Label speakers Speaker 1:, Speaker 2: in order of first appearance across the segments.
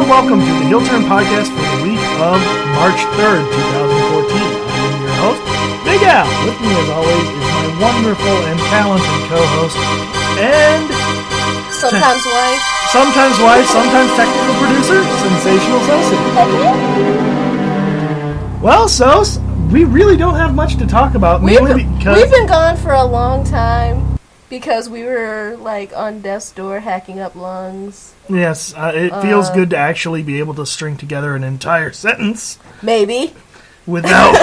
Speaker 1: Welcome to the Heel Turn Podcast for the week of March 3rd, 2014. I'm your host, Big Al. With me, as always, is my wonderful and talented co-host, and...
Speaker 2: Sometimes wife,
Speaker 1: sometimes technical producer, Sensational Sosie. Well, Sos, we really don't have much to talk about, mainly because...
Speaker 2: We've been gone for a long time because we were, on death's door hacking up lungs.
Speaker 1: Yes, it feels good to actually be able to string together an entire sentence.
Speaker 2: Maybe.
Speaker 1: Without...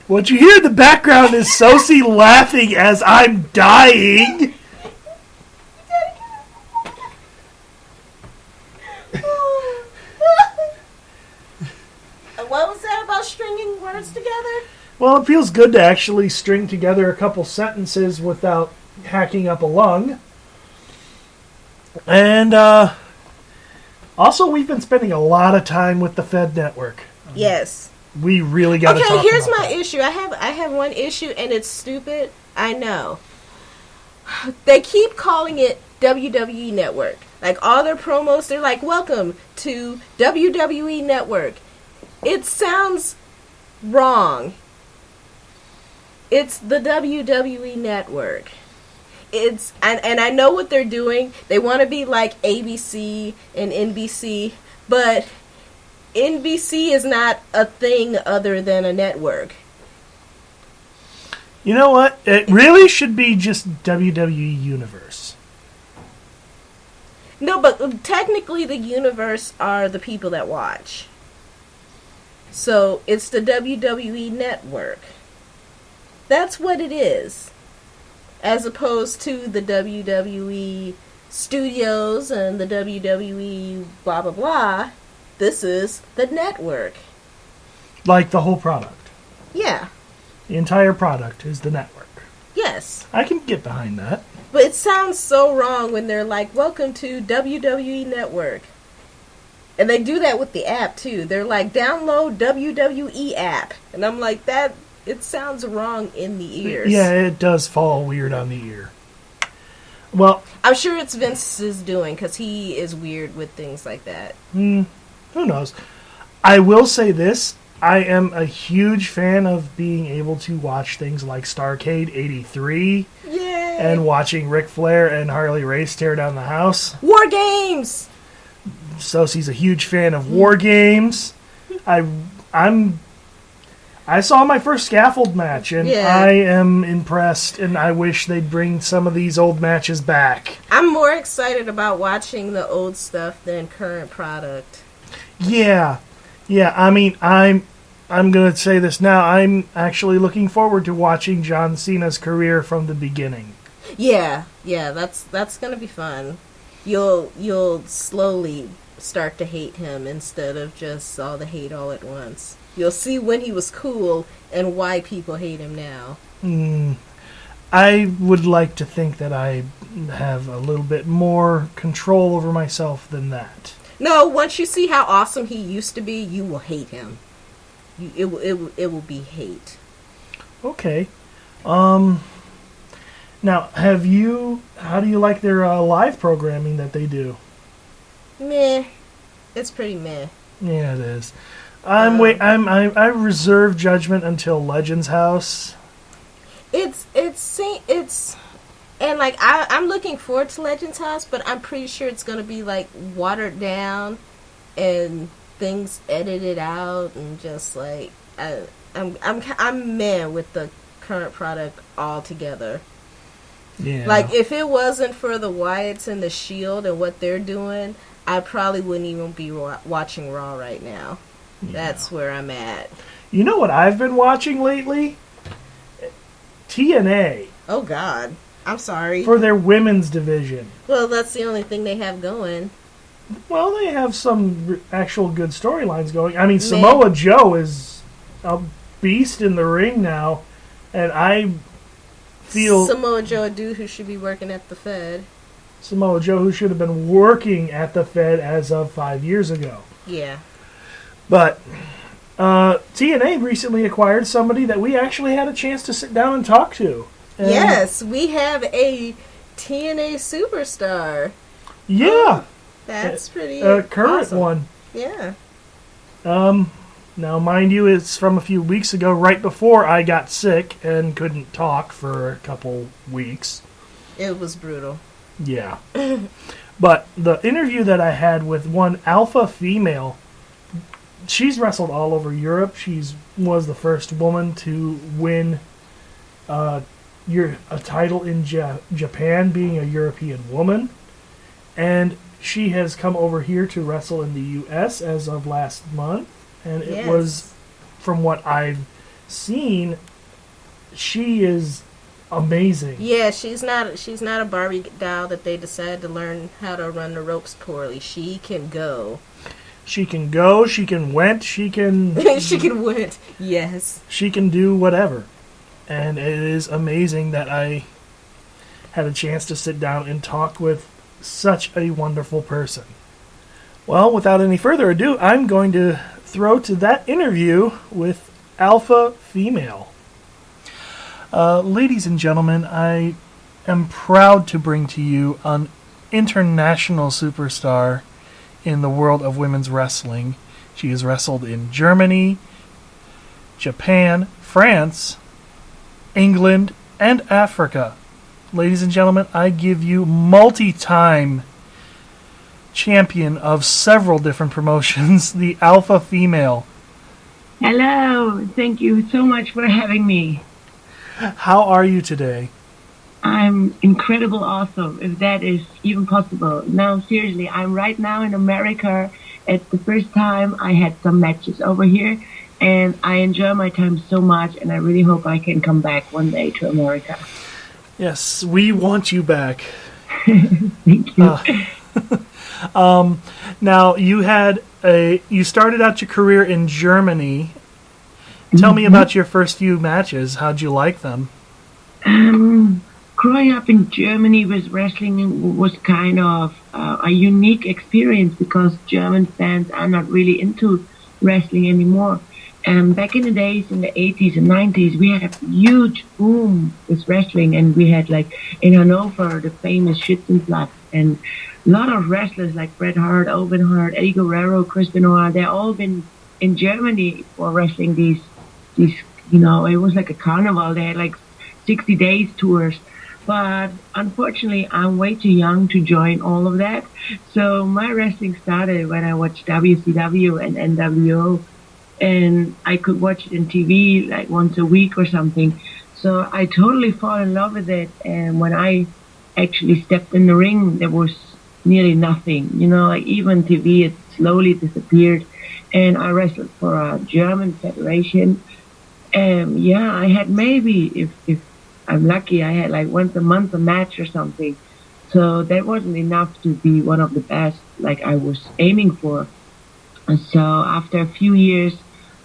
Speaker 1: What you hear in the background is Sosie laughing as I'm dying.
Speaker 2: What was that about stringing words together?
Speaker 1: Well, it feels good to actually string together a couple sentences without hacking up a lung. And also, we've been spending a lot of time with the Fed Network.
Speaker 2: Yes.
Speaker 1: We really got to talk about
Speaker 2: Okay, here's my
Speaker 1: that.
Speaker 2: issue. I have one issue, and it's stupid. I know. They keep calling it WWE Network. Like, all their promos, they're like, welcome to WWE Network. It sounds wrong. It's the WWE Network. And I know what they're doing. They want to be like ABC and NBC, but NBC is not a thing other than a network.
Speaker 1: You know what? It really should be just WWE Universe.
Speaker 2: No, but technically the universe are the people that watch. So it's the WWE Network. That's what it is. As opposed to the WWE Studios and the WWE blah blah blah. This is the network.
Speaker 1: Like the whole product.
Speaker 2: Yeah.
Speaker 1: The entire product is the network.
Speaker 2: Yes.
Speaker 1: I can get behind that.
Speaker 2: But it sounds so wrong when they're like, welcome to WWE Network. And they do that with the app, too. They're like, download WWE app. And I'm like, it sounds wrong in the ears.
Speaker 1: Yeah, it does fall weird on the ear. Well,
Speaker 2: I'm sure it's Vince's doing, because he is weird with things like that.
Speaker 1: Who knows? I will say this. I am a huge fan of being able to watch things like Starrcade 83.
Speaker 2: Yay!
Speaker 1: And watching Ric Flair and Harley Race tear down the house.
Speaker 2: War Games!
Speaker 1: Sosie's a huge fan of War Games. I saw my first scaffold match, and I am impressed, and I wish they'd bring some of these old matches back.
Speaker 2: I'm more excited about watching the old stuff than current product.
Speaker 1: Yeah. I mean, I'm going to say this now. I'm actually looking forward to watching John Cena's career from the beginning.
Speaker 2: Yeah, that's going to be fun. You'll slowly start to hate him instead of just all the hate all at once. You'll see when he was cool and why people hate him now.
Speaker 1: I would like to think that I have a little bit more control over myself than that.
Speaker 2: No, once you see how awesome he used to be, you will hate him. It will be hate.
Speaker 1: Okay. Now, how do you like their live programming that they do?
Speaker 2: Meh. It's pretty meh.
Speaker 1: Yeah, it is. I reserve judgment until Legends House.
Speaker 2: It's And like I'm looking forward to Legends House, but I'm pretty sure it's gonna be like watered down and things edited out and just like I'm mad with the current product altogether.
Speaker 1: Yeah.
Speaker 2: Like if it wasn't for the Wyatts and the Shield and what they're doing, I probably wouldn't even be watching Raw right now. Yeah. That's where I'm at.
Speaker 1: You know what I've been watching lately? TNA.
Speaker 2: Oh God. I'm sorry.
Speaker 1: For their women's division.
Speaker 2: Well, that's the only thing they have going.
Speaker 1: Well, they have some actual good storylines going. I mean, Samoa Joe is a beast in the ring now, and I feel...
Speaker 2: Samoa Joe, a dude who should be working at the Fed.
Speaker 1: Samoa Joe, who should have been working at the Fed as of 5 years ago.
Speaker 2: Yeah.
Speaker 1: But TNA recently acquired somebody that we actually had a chance to sit down and talk to. And
Speaker 2: yes, we have a TNA superstar.
Speaker 1: Yeah.
Speaker 2: That's pretty
Speaker 1: current
Speaker 2: awesome.
Speaker 1: one.
Speaker 2: Yeah.
Speaker 1: Now, mind you, it's from a few weeks ago, right before I got sick and couldn't talk for a couple weeks.
Speaker 2: It was brutal.
Speaker 1: Yeah. But the interview that I had with one Alpha Female, she's wrestled all over Europe. She was the first woman to win a title in Japan, being a European woman. And she has come over here to wrestle in the U.S. as of last month. And it was, from what I've seen, she is amazing.
Speaker 2: Yeah, she's not a Barbie doll that they decided to learn how to run the ropes poorly. She can go.
Speaker 1: She can go, she can went, she can...
Speaker 2: she can went, yes.
Speaker 1: She can do whatever. And it is amazing that I had a chance to sit down and talk with such a wonderful person. Well, without any further ado, I'm going to throw to that interview with Alpha Female. Ladies and gentlemen, I am proud to bring to you an international superstar in the world of women's wrestling. She has wrestled in Germany, Japan, France, England, and Africa. Ladies and gentlemen, I give you multi-time champion of several different promotions, the Alpha Female.
Speaker 3: Hello, thank you so much for having me.
Speaker 1: How are you today?
Speaker 3: I'm incredible awesome, if that is even possible. Now, seriously, I'm right now in America. It's the first time I had some matches over here, and I enjoy my time so much, and I really hope I can come back one day to America.
Speaker 1: Yes, we want you back.
Speaker 3: Thank you.
Speaker 1: Now, you started out your career in Germany. Tell me about your first few matches. How'd you like them?
Speaker 3: Growing up in Germany with wrestling was kind of a unique experience because German fans are not really into wrestling anymore. Back in the days, in the 80s and 90s, we had a huge boom with wrestling, and we had, like, in Hanover, the famous Schützenplatz, and a lot of wrestlers like Bret Hart, Owen Hart, Eddie Guerrero, Chris Benoit, they've all been in Germany for wrestling these, it was like a carnival. They had like 60 days tours. But unfortunately, I'm way too young to join all of that. So my wrestling started when I watched WCW and NWO, and I could watch it on TV like once a week or something. So I totally fall in love with it. And when I actually stepped in the ring, there was nearly nothing. Like even TV, it slowly disappeared. And I wrestled for a German federation. I had maybe, if I'm lucky, I had like once a month a match or something. So that wasn't enough to be one of the best like I was aiming for. And so after a few years,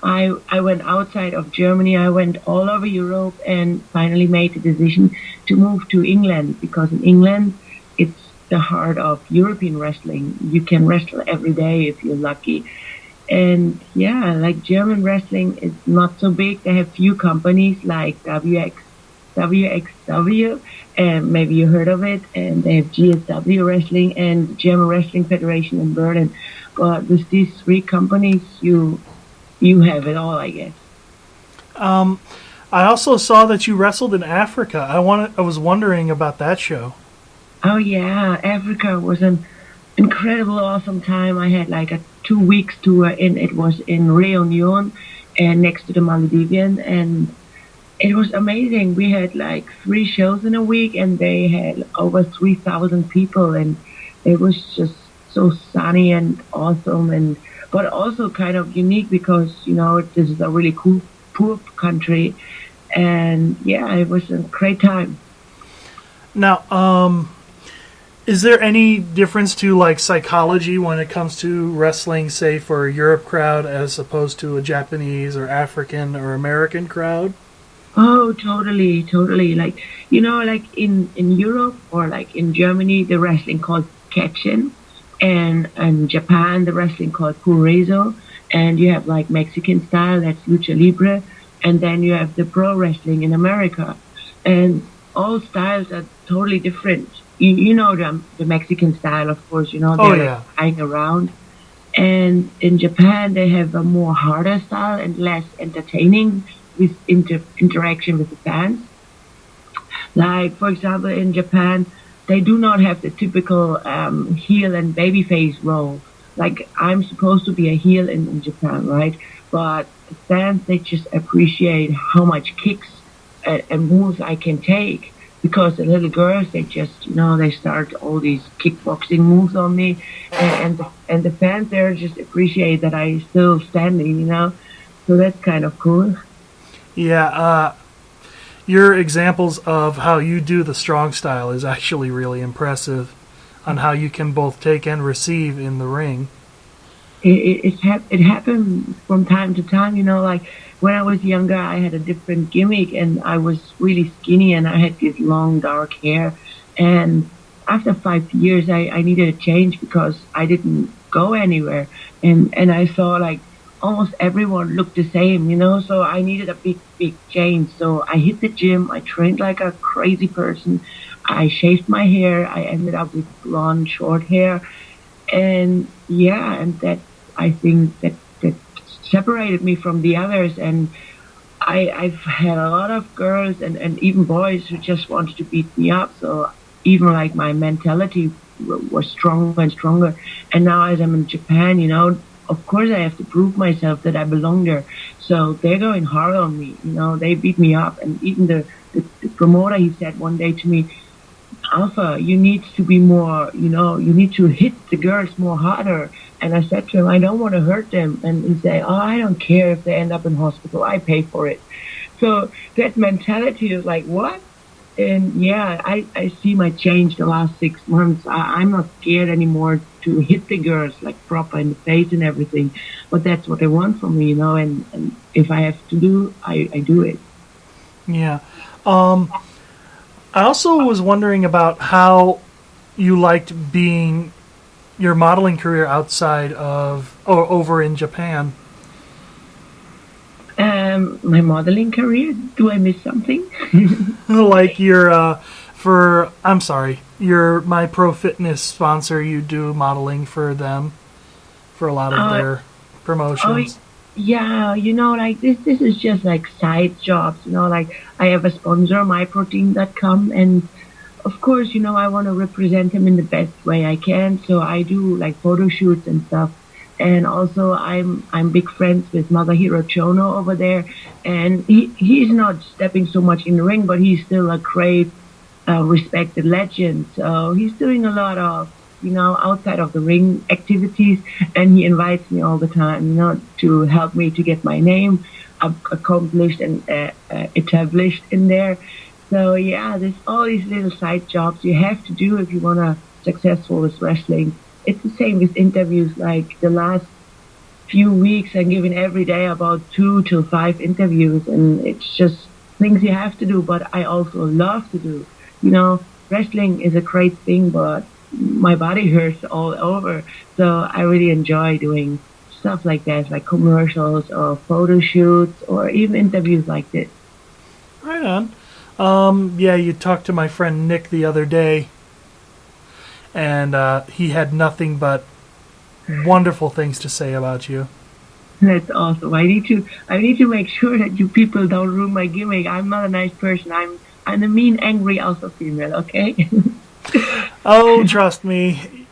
Speaker 3: I went outside of Germany. I went all over Europe and finally made the decision to move to England, because in England, it's the heart of European wrestling. You can wrestle every day if you're lucky. And like German wrestling is not so big. They have few companies like WXW, and maybe you heard of it, and they have GSW Wrestling and German Wrestling Federation in Berlin. But with these three companies, you have it all, I guess.
Speaker 1: I also saw that you wrestled in Africa. I was wondering about that show.
Speaker 3: Oh yeah, Africa was an incredible, awesome time. I had like a 2 weeks tour, and it was in Réunion, and next to the Maldivian, and it was amazing. We had like 3 shows in a week, and they had over 3,000 people, and it was just so sunny and awesome, and but also kind of unique because this is a really cool poor country, and yeah, it was a great time.
Speaker 1: Now, is there any difference to like psychology when it comes to wrestling, say for a Europe crowd as opposed to a Japanese or African or American crowd?
Speaker 3: Oh, totally, totally. Like like in Europe or like in Germany, the wrestling called Catchin, and in Japan, the wrestling called Purezo, and you have like Mexican style, that's Lucha Libre, and then you have the pro wrestling in America, and all styles are totally different. You know the Mexican style, of course. They're
Speaker 1: yeah.
Speaker 3: like flying around, and in Japan they have a more harder style and less entertaining with interaction with the fans. Like for example, in Japan, they do not have the typical heel and babyface role. Like I'm supposed to be a heel in Japan, right? But the fans, they just appreciate how much kicks and moves I can take. Because the little girls, they just, they start all these kickboxing moves on me, and the fans there just appreciate that I still standing, So that's kind of cool.
Speaker 1: Yeah, your examples of how you do the strong style is actually really impressive on how you can both take and receive in the ring.
Speaker 3: It happened from time to time, like when I was younger, I had a different gimmick, and I was really skinny, and I had this long dark hair, and after 5 years, I needed a change because I didn't go anywhere, and I saw like almost everyone looked the same, so I needed a big change. So I hit the gym, I trained like a crazy person, I shaved my hair, I ended up with blonde short hair, and yeah, and that, I think that separated me from the others, and I've had a lot of girls and even boys who just wanted to beat me up, so even like my mentality was stronger and stronger, and now as I'm in Japan, of course I have to prove myself that I belong there, so they're going hard on me, they beat me up, and even the promoter, he said one day to me, Alpha, you need to be more, you need to hit the girls more harder. And I said to him, I don't want to hurt them. And he said, oh, I don't care if they end up in hospital. I pay for it. So that mentality is like, what? And yeah, I see my change the last 6 months. I'm not scared anymore to hit the girls like proper in the face and everything. But that's what they want from me, and if I have to do, I do it.
Speaker 1: Yeah. I also was wondering about how you liked being your modeling career outside of or over in Japan.
Speaker 3: My modeling career? Do I miss something?
Speaker 1: Like your your My Pro Fitness sponsor, you do modeling for them for a lot of their promotions.
Speaker 3: Yeah, like this is just like side jobs, like I have a sponsor, myprotein.com, and of course, I want to represent him in the best way I can, so I do like photo shoots and stuff. And also I'm big friends with Masahiro Chono over there, and he's not stepping so much in the ring, but he's still a great respected legend. So he's doing a lot of outside of the ring activities, and he invites me all the time, to help me to get my name accomplished and established in there. So yeah, there's all these little side jobs you have to do if you want to successful with wrestling. It's the same with interviews. Like the last few weeks, I'm giving every day about 2 to 5 interviews, and it's just things you have to do. But I also love to do. Wrestling is a great thing, but my body hurts all over. So I really enjoy doing stuff like that, like commercials or photo shoots or even interviews like this.
Speaker 1: Right on. Yeah, you talked to my friend Nick the other day, and he had nothing but wonderful things to say about you.
Speaker 3: That's awesome. I need to make sure that you people don't ruin my gimmick. I'm not a nice person. I'm a mean, angry alpha female. Okay.
Speaker 1: Oh, trust me.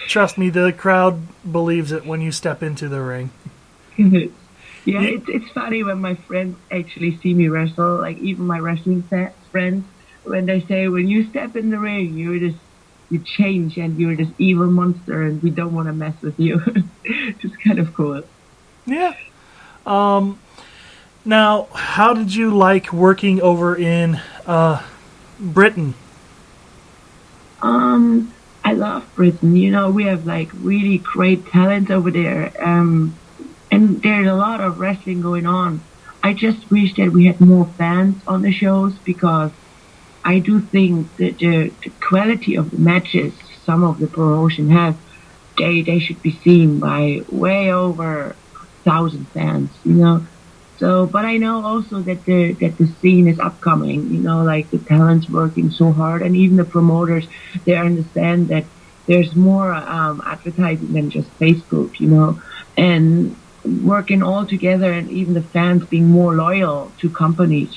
Speaker 1: The crowd believes it when you step into the ring.
Speaker 3: Yeah, it's funny when my friends actually see me wrestle, like even my wrestling friends, when they say, when you step in the ring, you change and you're this evil monster and we don't want to mess with you. It's kind of cool.
Speaker 1: Yeah. Now, how did you like working over in Britain?
Speaker 3: I love Britain. We have like really great talent over there. And there's a lot of wrestling going on. I just wish that we had more fans on the shows because I do think that the quality of the matches some of the promotion have, they should be seen by way over 1,000 fans. So, but I know also that the scene is upcoming. Like the talent's working so hard, and even the promoters, they understand that there's more advertising than just Facebook. And working all together, and even the fans being more loyal to companies.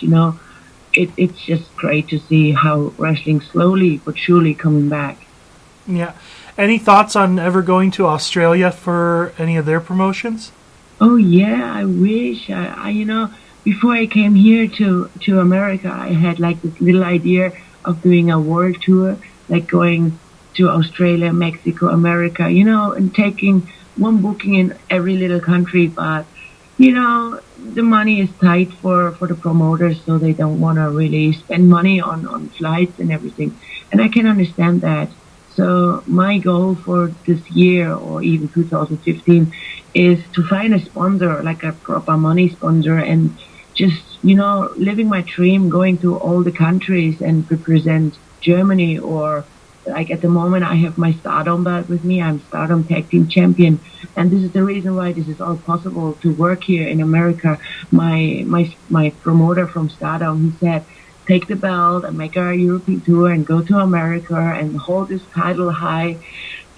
Speaker 3: It's just great to see how wrestling slowly but surely coming back.
Speaker 1: Yeah. Any thoughts on ever going to Australia for any of their promotions?
Speaker 3: Oh yeah, I wish. Before I came here to America, I had like this little idea of doing a world tour, like going to Australia, Mexico, America, and taking one booking in every little country. But the money is tight for the promoters, so they don't want to really spend money on flights and everything. And I can understand that. So my goal for this year or even 2015 is to find a sponsor, like a proper money sponsor, and just, living my dream, going to all the countries and represent Germany. Or like at the moment I have my Stardom belt with me. I'm Stardom Tag Team Champion. And this is the reason why this is all possible to work here in America. My promoter from Stardom, he said, take the belt and make our European tour and go to America and hold this title high.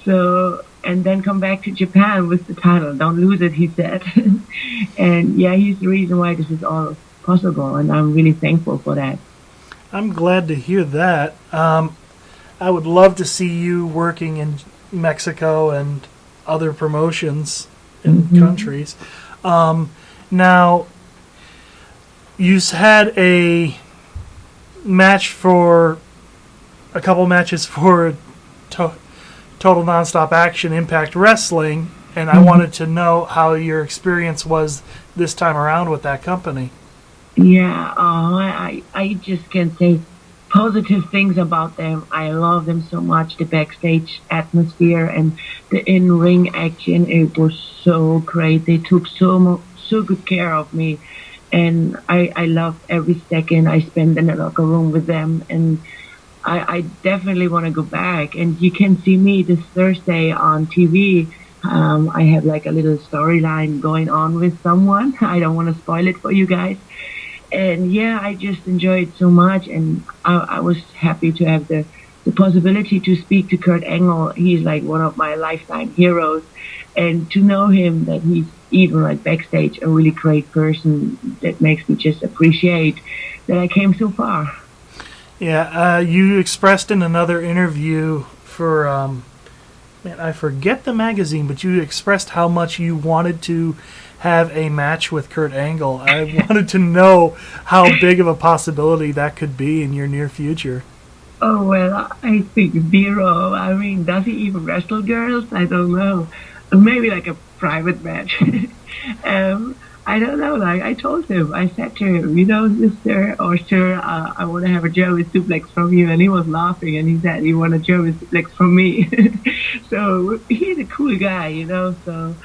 Speaker 3: So, and then come back to Japan with the title. Don't lose it, he said. And yeah, he's the reason why this is all possible. And I'm really thankful for that.
Speaker 1: I'm glad to hear that. I would love to see you working in Mexico and other promotions in countries. Now, you had a couple matches for Total Nonstop Action Impact Wrestling, and I wanted to know how your experience was this time around with that company.
Speaker 3: Yeah, I just can say positive things about them. I love them so much. The backstage atmosphere and the in-ring action, it was so great. They took so good care of me, and I love every second I spent in the locker room with them. And I definitely want to go back. And you can see me this Thursday on TV. I have like a little storyline going on with someone. I don't want to spoil it for you guys. And yeah, I just enjoyed so much, and I was happy to have the possibility to speak to Kurt Angle. He's like one of my lifetime heroes, and to know him, that he's even like backstage a really great person, that makes me just appreciate that I came so far.
Speaker 1: Yeah, you expressed in another interview for, I forget the magazine, but you expressed how much you wanted to have a match with Kurt Angle. I wanted to know how big of a possibility that could be in your near future.
Speaker 3: Oh, well, I think zero. I mean, does he even wrestle girls? I don't know. Maybe like a private match. I don't know. Like I told him, I said to him, sister or sir, I want to have a German suplex from you. And he was laughing, and he said, you want a German suplex from me? So he's a cool guy, so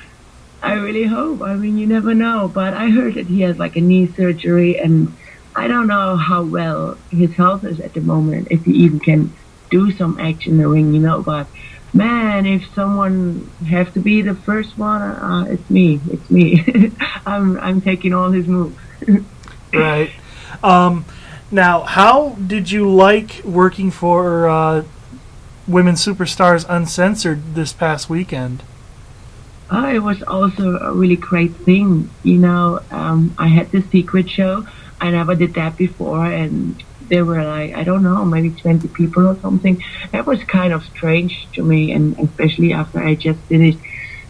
Speaker 3: I really hope. I mean, you never know. But I heard that he has like a knee surgery, and I don't know how well his health is at the moment, if he even can do some action in the ring, But man, if someone has to be the first one, it's me. It's me. I'm taking all his moves.
Speaker 1: Right. Now, how did you like working for Women Superstars Uncensored this past weekend?
Speaker 3: Oh, it was also a really great thing. You know, I had this secret show. I never did that before, and there were like, I don't know, maybe 20 people or something. That was kind of strange to me, and especially after I just finished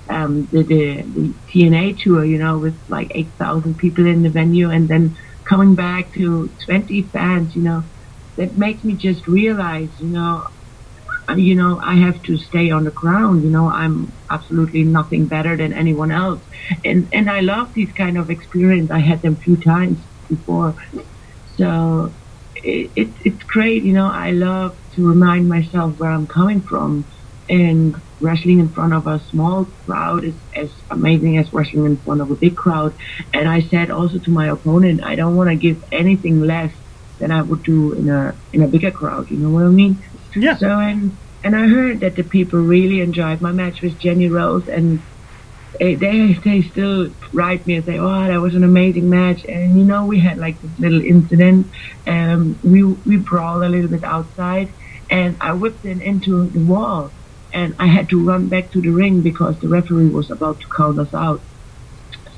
Speaker 3: the TNA tour, you know, with like 8,000 people in the venue, and then coming back to 20 fans, you know, that makes me just realize, you know, I have to stay on the ground. You know, I'm absolutely nothing better than anyone else, and I love these kind of experience. I had them a few times before, so it's great. You know, I love to remind myself where I'm coming from, and wrestling in front of a small crowd is as amazing as wrestling in front of a big crowd. And I said also to my opponent, I don't want to give anything less than I would do in a bigger crowd. You know what I mean?
Speaker 1: Yeah.
Speaker 3: So and I heard that the people really enjoyed my match with Jenny Rose, and they still write me and say, "Oh, that was an amazing match." And you know, we had like this little incident. We brawled a little bit outside, and I whipped it into the wall, and I had to run back to the ring because the referee was about to count us out.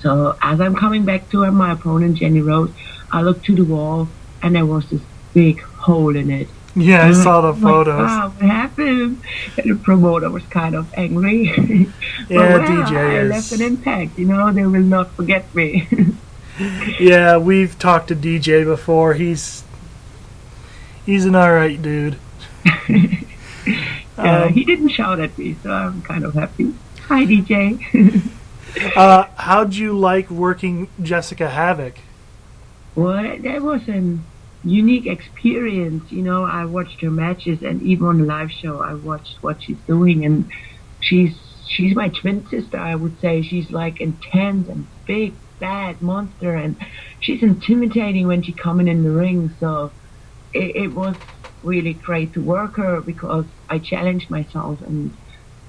Speaker 3: So as I'm coming back to my opponent, Jenny Rose, I looked to the wall, and there was this big hole in it.
Speaker 1: Yeah, I saw the photos.
Speaker 3: Wow, what happened? And the promoter was kind of angry.
Speaker 1: Yeah,
Speaker 3: but,
Speaker 1: DJ
Speaker 3: I
Speaker 1: is.
Speaker 3: left an impact, you know, they will not forget me.
Speaker 1: Yeah, we've talked to DJ before. He's an alright dude.
Speaker 3: Yeah, he didn't shout at me, so I'm kind of happy. Hi, DJ.
Speaker 1: How'd you like working Jessica Havoc?
Speaker 3: Well, that was an unique experience. You know, I watched her matches, and even on the live show, I watched what she's doing, and she's my twin sister. I would say she's like intense and big, bad monster, and she's intimidating when she coming in the ring. So it was really great to work her because I challenged myself, and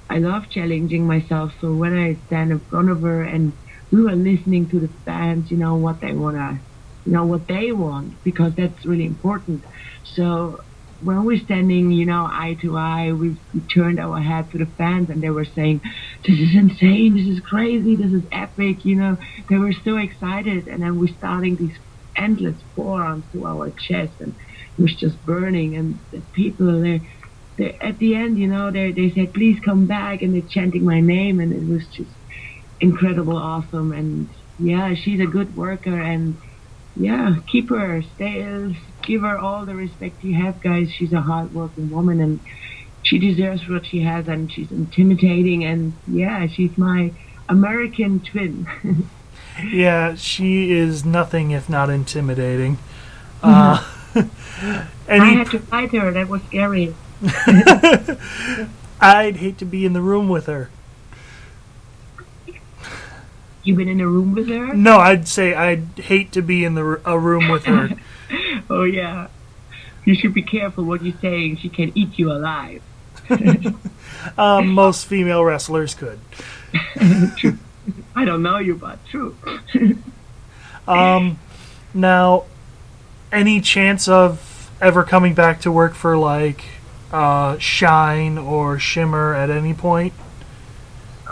Speaker 3: I love challenging myself. So when I stand in front of her and we were listening to the fans, you know, what they wanna, you know, what they want, because that's really important. So when we're standing, you know, eye to eye, we turned our head to the fans, and they were saying, "This is insane, this is crazy, this is epic," you know. They were so excited, and then we're starting these endless forearms to our chest, and it was just burning. And the people, they at the end, you know, they said, "Please come back," and they're chanting my name, and it was just incredible, awesome. And yeah, she's a good worker, and yeah, keep her, give her all the respect you have, guys. She's a hard-working woman, and she deserves what she has, and she's intimidating, and yeah, she's my American twin.
Speaker 1: Yeah, she is nothing if not intimidating.
Speaker 3: I had to fight her. That was scary.
Speaker 1: I'd hate to be in the room with her.
Speaker 3: You been in a room with her?
Speaker 1: No, I'd say I'd hate to be in a room with her.
Speaker 3: Oh yeah, you should be careful what you're saying. She can eat you alive.
Speaker 1: Most female wrestlers could.
Speaker 3: True. I don't know you, but true.
Speaker 1: Now, any chance of ever coming back to work for like Shine or Shimmer at any point?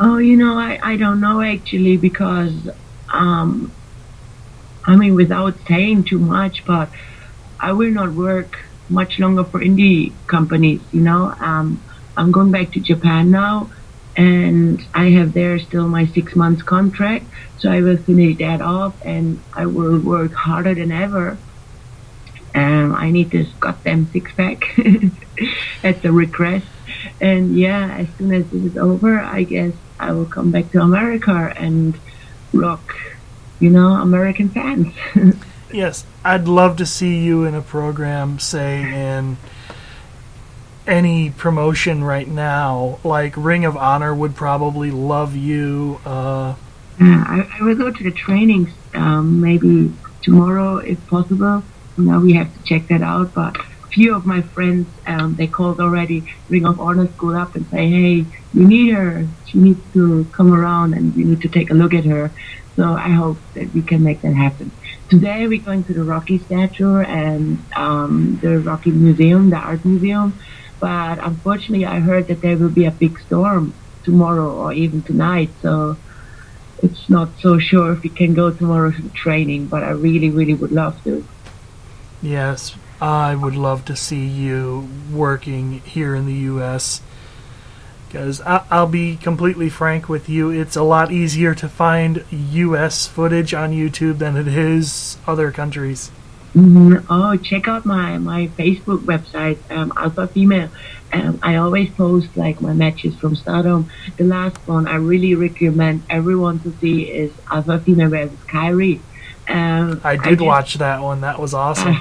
Speaker 3: Oh, you know, I don't know actually, because I mean, without saying too much, but I will not work much longer for indie companies. You know, I'm going back to Japan now, and I have there still my 6 months contract, so I will finish that off, and I will work harder than ever. I need this goddamn six-pack. That's a request. And yeah, as soon as this is over, I guess I will come back to America and rock, you know, American fans.
Speaker 1: Yes, I'd love to see you in a program, say, in any promotion right now. Like Ring of Honor would probably love you.
Speaker 3: I will go to the trainings maybe tomorrow if possible. Now we have to check that out, but few of my friends, they called already Ring of Honor school up and say, "Hey, you need her. She needs to come around, and you need to take a look at her." So I hope that we can make that happen. Today we're going to the Rocky statue and the Rocky Museum, the art museum. But unfortunately, I heard that there will be a big storm tomorrow or even tonight. So it's not so sure if we can go tomorrow to the training, but I really, really would love to.
Speaker 1: Yes, I would love to see you working here in the U.S. Because I'll be completely frank with you, it's a lot easier to find U.S. footage on YouTube than it is other countries.
Speaker 3: Oh, check out my Facebook website, Alpha Female. I always post like my matches from Stardom. The last one I really recommend everyone to see is Alpha Female versus Kyrie.
Speaker 1: I did watch that one. That was awesome.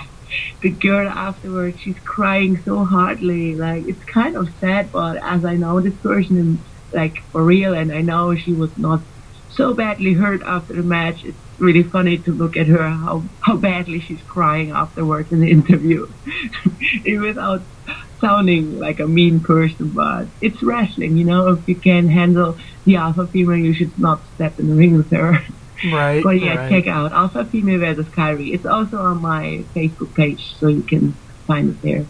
Speaker 3: The girl afterwards, she's crying so hardly. Like, it's kind of sad, but as I know this person, like, for real, and I know she was not so badly hurt after the match, it's really funny to look at her, how badly she's crying afterwards in the interview. Without sounding like a mean person, but it's wrestling, you know. If you can handle the Alpha Female, you should not step in the ring with her.
Speaker 1: Right.
Speaker 3: But yeah,
Speaker 1: right.
Speaker 3: check out Alpha Female versus Kyrie. It's also on my Facebook page, so you can find it there.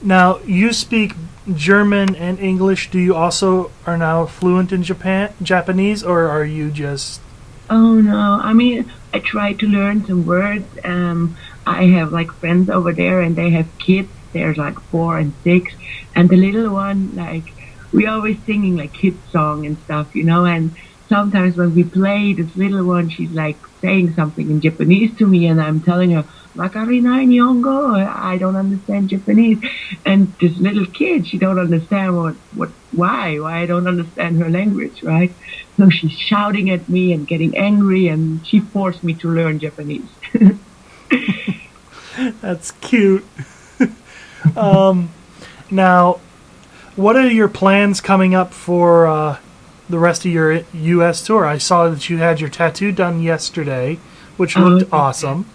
Speaker 1: Now, you speak German and English. Do you also are now fluent in Japanese, or are you just...
Speaker 3: Oh no, I mean, I try to learn some words. I have like friends over there, and they have kids. There's like 4 and 6, and the little one, like, we always singing like kids song and stuff, you know. And sometimes when we play, this little one, she's like saying something in Japanese to me, and I'm telling her, "Wakarina Nihongo," I don't understand Japanese. And this little kid, she don't understand why I don't understand her language, right? So she's shouting at me and getting angry, and she forced me to learn Japanese.
Speaker 1: That's cute. Now, what are your plans coming up for the rest of your U.S. tour? I saw that you had your tattoo done yesterday, which looked awesome.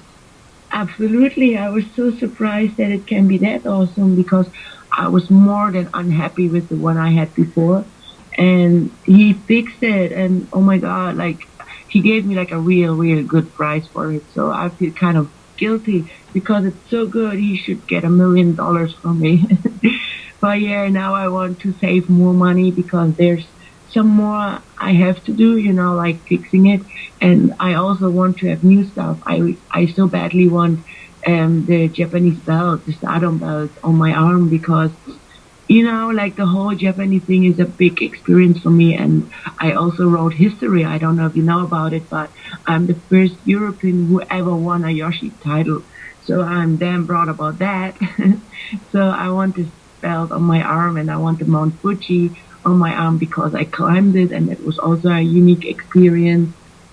Speaker 3: Absolutely. I was so surprised that it can be that awesome, because I was more than unhappy with the one I had before. And he fixed it, and oh my God, like, he gave me like a real good price for it. So I feel kind of guilty because it's so good. He should get $1 million from me. But yeah, now I want to save more money because there's some more I have to do, you know, like fixing it. And I also want to have new stuff. I so badly want the Japanese belt, the Stardom belt on my arm, because, you know, like, the whole Japanese thing is a big experience for me. And I also wrote history. I don't know if you know about it, but I'm the first European who ever won a Yoshi title. So I'm damn proud about that. So I want this belt on my arm, and I want the Mount Fuji on my arm because I climbed it, and it was also a unique experience.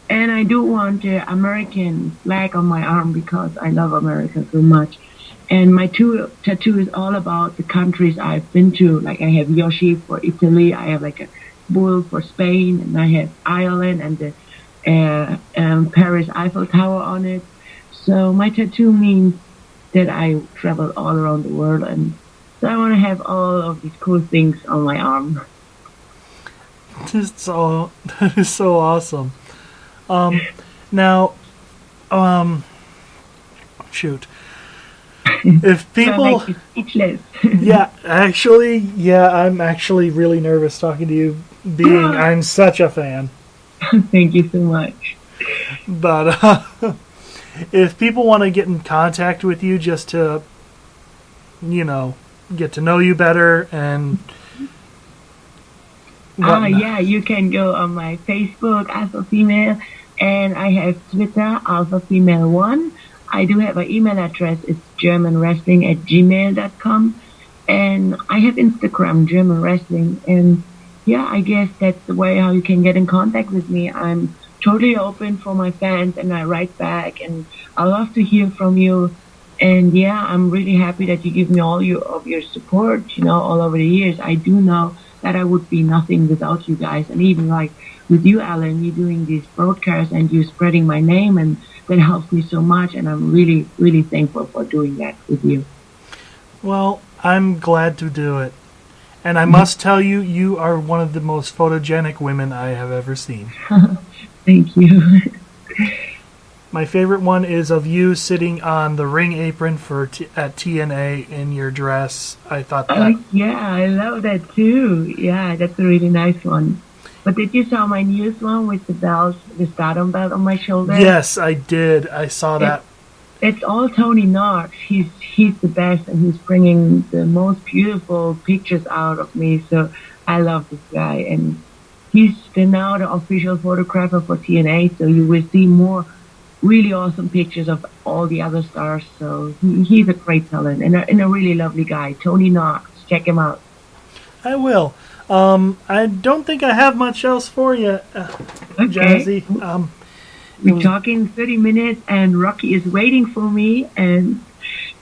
Speaker 3: And I do want the American flag on my arm because I love America so much. And my tattoo is all about the countries I've been to. Like, I have Yoshi for Italy, I have like a bull for Spain, and I have Ireland and the Paris Eiffel Tower on it. So my tattoo means that I travel all around the world, and so I want to have all of these cool things on my arm.
Speaker 1: That is so awesome. Now, shoot. If people,
Speaker 3: speechless.
Speaker 1: I'm actually really nervous talking to you, I'm such a fan.
Speaker 3: Thank you so much.
Speaker 1: But if people want to get in contact with you just to, you know, get to know you better and
Speaker 3: yeah, you can go on my Facebook, Alpha Female, and I have Twitter, Alpha Female 1. I do have an email address. It's germanwrestling@gmail.com. And I have Instagram, German Wrestling. And yeah, I guess that's the way how you can get in contact with me. I'm totally open for my fans, and I write back, and I love to hear from you. And yeah, I'm really happy that you give me all of your support, you know, all over the years. I do know that I would be nothing without you guys. And even like with you, Alan, you doing these broadcasts and you spreading my name, and that helps me so much. And I'm really, really thankful for doing that with you.
Speaker 1: Well, I'm glad to do it. And I must tell you, you are one of the most photogenic women I have ever seen.
Speaker 3: Thank you.
Speaker 1: My favorite one is of you sitting on the ring apron at TNA in your dress. I thought that.
Speaker 3: Oh, yeah, I love that too. Yeah, that's a really nice one. But did you saw my newest one with the belt, the Stardom belt on my shoulder?
Speaker 1: Yes, I did. I saw that.
Speaker 3: It's all Tony Knox. He's the best, and he's bringing the most beautiful pictures out of me. So I love this guy, and he's now the official photographer for TNA. So you will see more really awesome pictures of all the other stars. So he's a great talent and a really lovely guy. Tony Knox, check him out.
Speaker 1: I will. I don't think I have much else for you,
Speaker 3: Okay.
Speaker 1: Jazzy.
Speaker 3: We're talking 30 minutes, and Rocky is waiting for me. And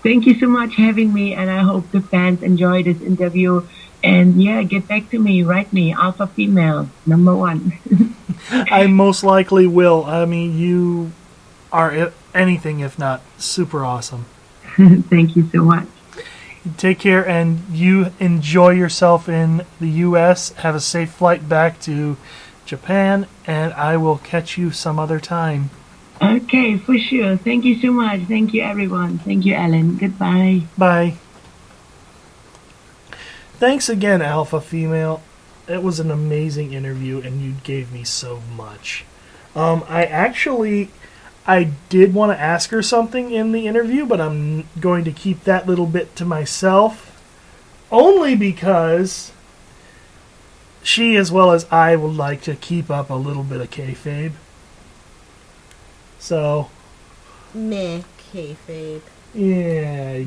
Speaker 3: thank you so much for having me. And I hope the fans enjoy this interview. And yeah, get back to me, write me, Alpha Female, #1.
Speaker 1: I most likely will. I mean, you are anything if not super awesome.
Speaker 3: Thank you so much.
Speaker 1: Take care, and you enjoy yourself in the U.S. Have a safe flight back to Japan, and I will catch you some other time.
Speaker 3: Okay, for sure. Thank you so much. Thank you, everyone. Thank you, Ellen. Goodbye.
Speaker 1: Bye. Thanks again, Alpha Female. It was an amazing interview, and you gave me so much. I did want to ask her something in the interview, but I'm going to keep that little bit to myself, only because she, as well as I, would like to keep up a little bit of kayfabe. So,
Speaker 2: Meh, kayfabe.
Speaker 1: yeah,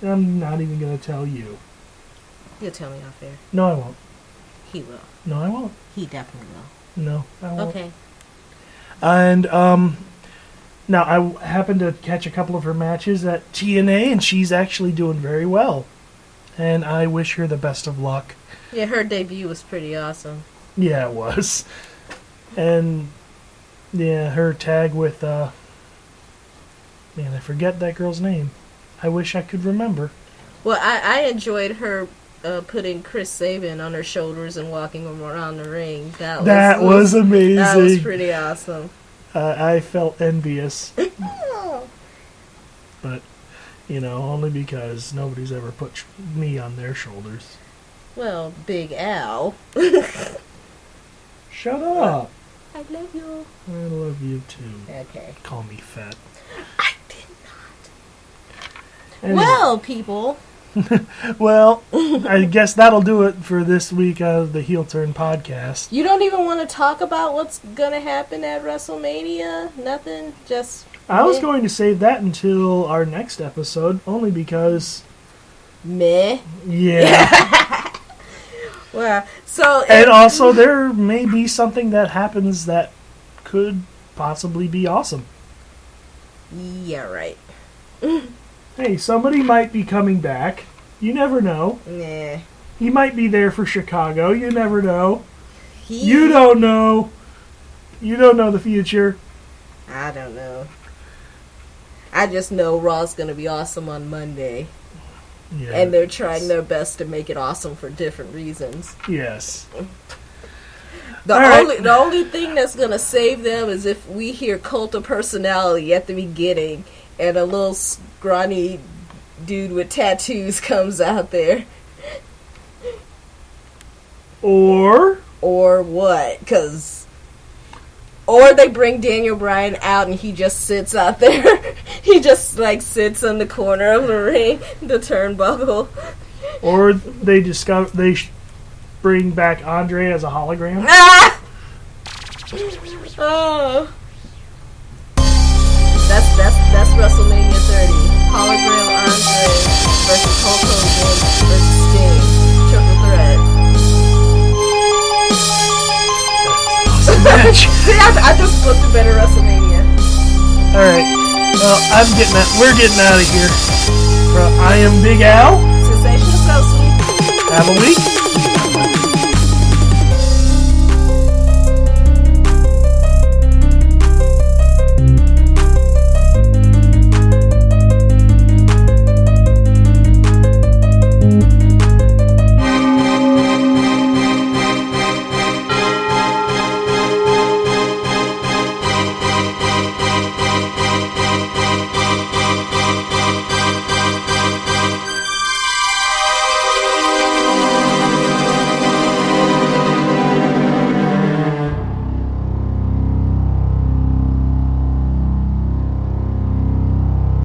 Speaker 1: I'm not even going to tell you.
Speaker 2: You'll tell me off air.
Speaker 1: No, I won't.
Speaker 2: He will.
Speaker 1: No, I won't.
Speaker 2: He definitely will.
Speaker 1: No, I won't.
Speaker 2: Okay.
Speaker 1: And, now, I happened to catch a couple of her matches at TNA, and she's actually doing very well. And I wish her the best of luck.
Speaker 2: Yeah, her debut was pretty awesome.
Speaker 1: Yeah, it was. And, yeah, her tag with, man, I forget that girl's name. I wish I could remember.
Speaker 2: Well, I enjoyed her putting Chris Sabin on her shoulders and walking him around the ring.
Speaker 1: That was amazing.
Speaker 2: That was pretty awesome.
Speaker 1: I felt envious. But, only because nobody's ever put me on their shoulders.
Speaker 2: Well, Big Al.
Speaker 1: Shut up.
Speaker 2: I love you.
Speaker 1: I love you too.
Speaker 2: Okay.
Speaker 1: Call me fat.
Speaker 2: I did not.
Speaker 1: Anyway.
Speaker 2: Well, people.
Speaker 1: Well, I guess that'll do it for this week of the Heel Turn podcast.
Speaker 2: You don't even want to talk about what's going to happen at WrestleMania? Nothing? Just...
Speaker 1: I was going to save that until our next episode, only because...
Speaker 2: Meh.
Speaker 1: Yeah.
Speaker 2: Well, so...
Speaker 1: And also, there may be something that happens that could possibly be awesome.
Speaker 2: Yeah, right.
Speaker 1: Hey, somebody might be coming back. You never know.
Speaker 2: Nah.
Speaker 1: He might be there for Chicago. You never know. You don't know. You don't know the future.
Speaker 2: I don't know. I just know Raw's going to be awesome on Monday.
Speaker 1: Yeah.
Speaker 2: And they're trying their best to make it awesome for different reasons.
Speaker 1: Yes.
Speaker 2: The only thing that's going to save them is if we hear Cult of Personality at the beginning and a little scrawny dude with tattoos comes out there. Or what? Or they bring Daniel Bryan out and he just sits out there. He just sits in the corner of the ring, the turnbuckle.
Speaker 1: Or they bring back Andre as a hologram.
Speaker 2: Ah! Oh. That's WrestleMania 30. Hologram Andre versus Hulk Hogan versus Sting. Triple threat.
Speaker 1: Awesome match.
Speaker 2: See, I just booked a better WrestleMania.
Speaker 1: Alright. Well, we're getting out of here. I am Big Al.
Speaker 2: Sensational Associate.
Speaker 1: Have a week.